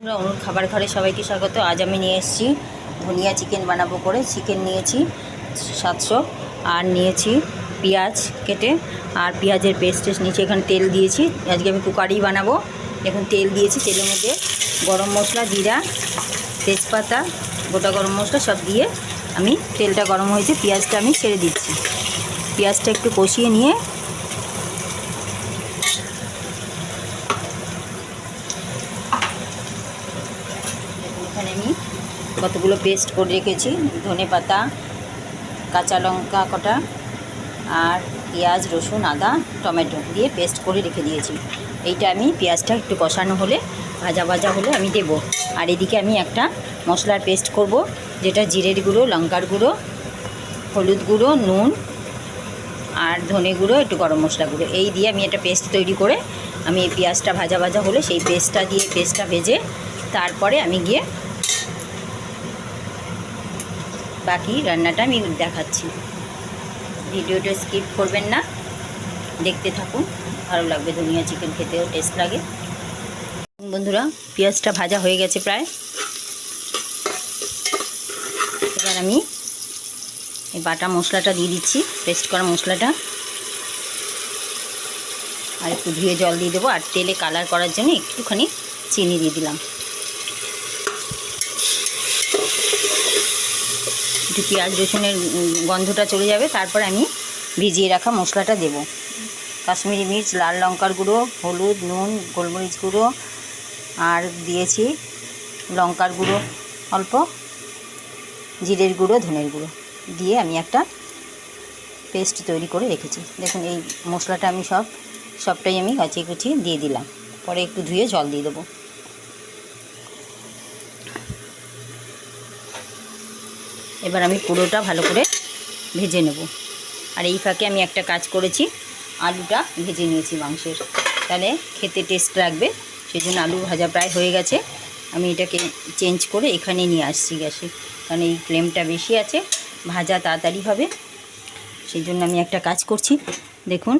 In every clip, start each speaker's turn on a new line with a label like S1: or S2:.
S1: অনুর খাবার ঘরে সবাইকে স্বাগত। আজ আমি নিয়ে এসেছি ধনিয়া চিকেন বানাবো করে। চিকেন নিয়েছি 700 আর নিয়েছি পেঁয়াজ কেটে আর পেঁয়াজের পেস্ট নিয়েছি। এখানে তেল দিয়েছি, আজকে আমি কুকারেই বানাবো। এখন তেল দিয়েছি, তেলের মধ্যে গরম মশলা, জিরা, তেজপাতা, গোটা গরম মশলা সব দিয়ে আমি তেলটা গরম হয়েছে, পেঁয়াজটা আমি ছেড়ে দিচ্ছি। পেঁয়াজটা একটু কষিয়ে নিয়ে এখানে আমি কতগুলো পেস্ট করে রেখেছি, ধনেপাতা, কাঁচা লঙ্কা কটা আর পেঁয়াজ, রসুন, আদা, টমেটো দিয়ে পেস্ট করে রেখে দিয়েছি। এইটা আমি পেঁয়াজটা একটু কষানো হলে, ভাজা ভাজা হলে আমি দেব। আর এদিকে আমি একটা মশলার পেস্ট করব, যেটা জিরের গুঁড়ো, লঙ্কার গুঁড়ো, হলুদ গুঁড়ো, নুন আর ধনে গুঁড়ো, একটু গরম মশলা গুঁড়ো, এই দিয়ে আমি একটা পেস্ট তৈরি করে আমি এই পেঁয়াজটা ভাজা ভাজা হলে সেই পেস্টটা ভেজে তারপরে আমি গিয়ে বাকি রান্নাটা আমি দেখাচ্ছি। ভিডিওটা স্কিপ করবেন না, দেখতে থাকুন, ভালো লাগবে। ধনিয়া চিকেন খেতেও টেস্ট লাগে। বন্ধুরা, পেঁয়াজটা ভাজা হয়ে গেছে প্রায়। এবার আমি এই বাটা মশলাটা দিয়ে দিচ্ছি, পেস্ট করা মশলাটা, আর একটু ধুয়ে জল দিয়ে দেবো। আর তেলে কালার করার জন্য একটুখানি চিনি দিয়ে দিলাম। একটু পেঁয়াজ রসুনের গন্ধটা চলে যাবে, তারপরে আমি ভিজিয়ে রাখা মশলাটা দেব। কাশ্মীরি মির্চ, লাল লঙ্কার গুঁড়ো, হলুদ, নুন, গোলমরিচ গুঁড়ো আর দিয়েছি লঙ্কার গুঁড়ো অল্প, জিরের গুঁড়ো, ধনের গুঁড়ো দিয়ে আমি একটা পেস্ট তৈরি করে রেখেছি। দেখুন, এই মশলাটা আমি সবটাই আমি কাচিয়ে কুচিয়ে দিয়ে দিলাম। পরে একটু ধুয়ে জল দিয়ে দেবো। এবার আমি পুরোটা ভালো করে ভেজে নেব। আর এই ফাঁকে আমি একটা কাজ করেছি, আলুটা ভেজে নিয়েছি মাংসের, তাহলে খেতে টেস্ট লাগবে। সেই জন্য আলু ভাজা প্রায় হয়ে গেছে, আমি এটাকে চেঞ্জ করে এখানে নিয়ে আসছি গ্যাসে, কারণ এই ফ্লেমটা বেশি আছে, ভাজা তাড়াতাড়ি হবে। সেই জন্য আমি একটা কাজ করছি, দেখুন।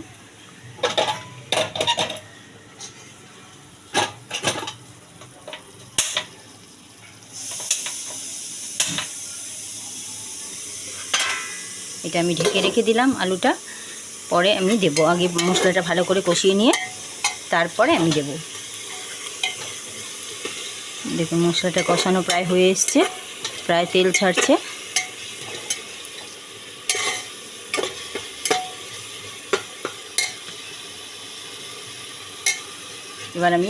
S1: এটা আমি ঢেকে রেখে দিলাম আলুটা, পরে আমি দেব। আগে মশলাটা ভালো করে কষিয়ে নিয়ে তারপরে আমি দেব। দেখুন, মশলাটা কষানো প্রায় হয়ে এসছে, প্রায় তেল ছাড়ছে। এবার আমি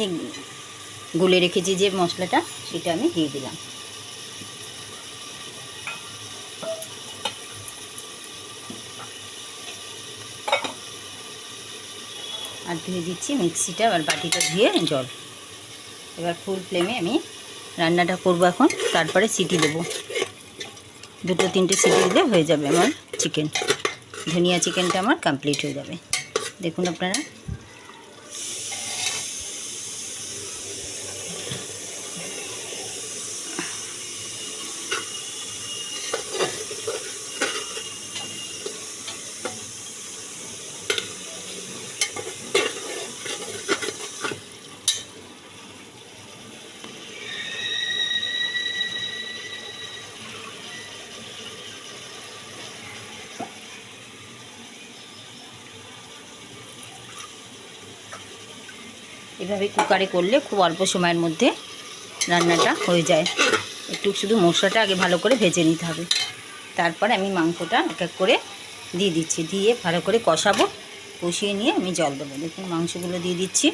S1: গুলে রেখেছি যে মশলাটা, সেটা আমি দিয়ে দিলাম। আর ধুয়ে দিচ্ছি মিক্সিটা আর বাটিটা ধুয়ে জল। এবার ফুল ফ্লেমে আমি রান্নাটা করব এখন, তারপরে সিটি দেব। 2-3টে সিটি দিলে হয়ে যাবে আমার চিকেন। ধনিয়া চিকেনটা আমার কমপ্লিট হয়ে যাবে। দেখুন আপনারা, এভাবে কুকারে করলে খুব অল্প সময়ের মধ্যে রান্নাটা হয়ে যায়। একটু শুধু মশলাটা আগে ভালো করে ভেজে নিতে হবে, তারপরে আমি মাংসটা এক এক করে দিয়ে দিচ্ছি। দিয়ে ভালো করে কষাবো, কষিয়ে নিয়ে আমি জল দেবো। দেখুন, মাংসগুলো দিয়ে দিচ্ছি।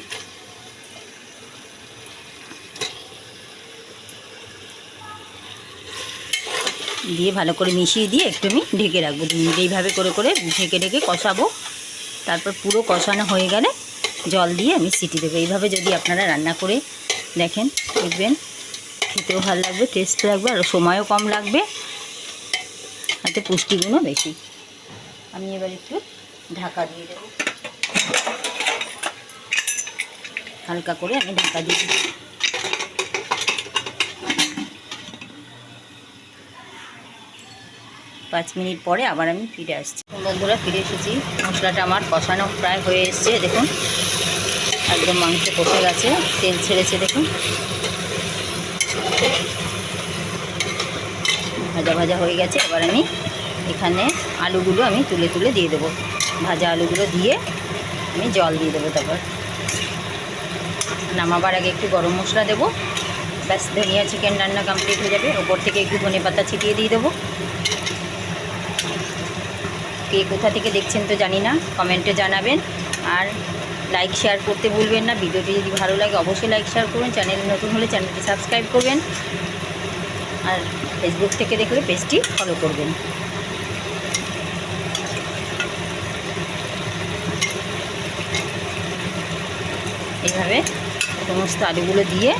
S1: দিয়ে ভালো করে মিশিয়ে দিয়ে একটু আমি ঢেকে রাখবো। এইভাবে করে করে ঢেকে কষাবো। তারপর পুরো কষানো হয়ে গেলে জল দিয়ে আমি সিটি দেবো। এইভাবে যদি আপনারা রান্না করে দেখেন, দেখবেন খেতেও ভালো লাগবে, টেস্ট লাগবে, আর সময়ও কম লাগবে, হাতে পুষ্টিগুণও বেশি। আমি এবার একটু ঢাকা দিয়ে দেবো, হালকা করে আমি ঢাকা দিয়ে দেবো। 5 মিনিট পরে আবার আমি ফিরে আসছি। বন্ধুরা, ফিরে এসেছি। মশলাটা আমার কষানো প্রায় হয়ে এসছে। দেখুন, একদম মাংস কষে গেছে, তেল ছেড়েছে। দেখুন, ভাজা ভাজা হয়ে গেছে। এবার আমি এখানে আলুগুলো আমি তুলে তুলে দিয়ে দেবো। ভাজা আলুগুলো দিয়ে আমি জল দিয়ে দেবো। তারপর নামাবার আগে একটু গরম মশলা দেবো। ব্যাস, ধনিয়া চিকেন রান্না কমপ্লিট হয়ে যাবে। ওপর থেকে একটু ধনে পাতা ছিটিয়ে দিয়ে দেবো। কে কোথা থেকে দেখছেন তো জানি না, কমেন্টে জানাবেন। আর লাইক শেয়ার করতে ভুলবেন না। ভিডিওটি যদি ভালো লাগে অবশ্যই লাইক শেয়ার করবেন। চ্যানেল নতুন হলে চ্যানেলটি সাবস্ক্রাইব করবেন। আর ফেসবুক থেকে দেখলে পেজটি ফলো করবেন। এইভাবে সমস্ত আলুগুলো দিয়ে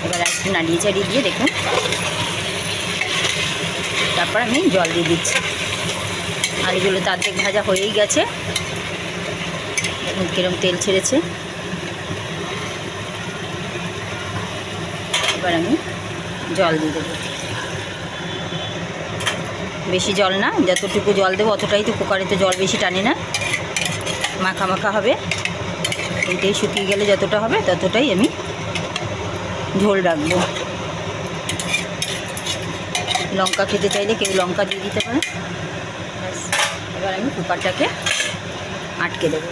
S1: এবার একটু নাড়িয়ে চাড়িয়ে দিয়ে দেখুন। তারপর আমি জল দিয়ে দিচ্ছি। আলুগুলো তো অর্ধেক ভাজা হয়েই গেছে। দেখুন কীরকম তেল ছেড়েছে। এবার আমি জল দিয়ে দেবো। বেশি জল না, যতটুকু জল দেবো অতটাই তো, কুকারে তো জল বেশি টানে না, মাখা মাখা হবে। এইটাই শুকিয়ে গেলে যতটা হবে ততটাই আমি ঝোল রাখবো। লঙ্কা খেতে চাইলে কেউ লঙ্কা দিয়ে দিতে পারে। ব্যাস, এবার আমি কুকারটাকে আটকে দেবো।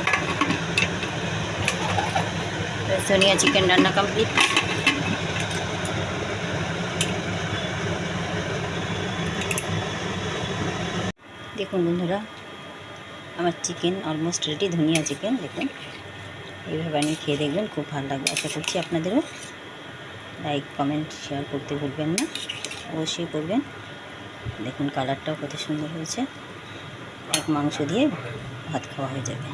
S1: ধনিয়া চিকেন রান্না কমপ্লিট। দেখুন বন্ধুরা, আমার চিকেন অলমোস্ট রেডি। ধনিয়া চিকেন দেখুন, এইভাবে আমি খেয়ে দেখবেন, খুব ভালো লাগবে। আশা করছি আপনাদেরও। লাইক কমেন্ট শেয়ার করতে ভুলবেন না, অবশ্যই করবেন। দেখুন কালারটাও কত সুন্দর হয়েছে। এক মাংস দিয়ে ভাত খাওয়া হয়ে যাবে।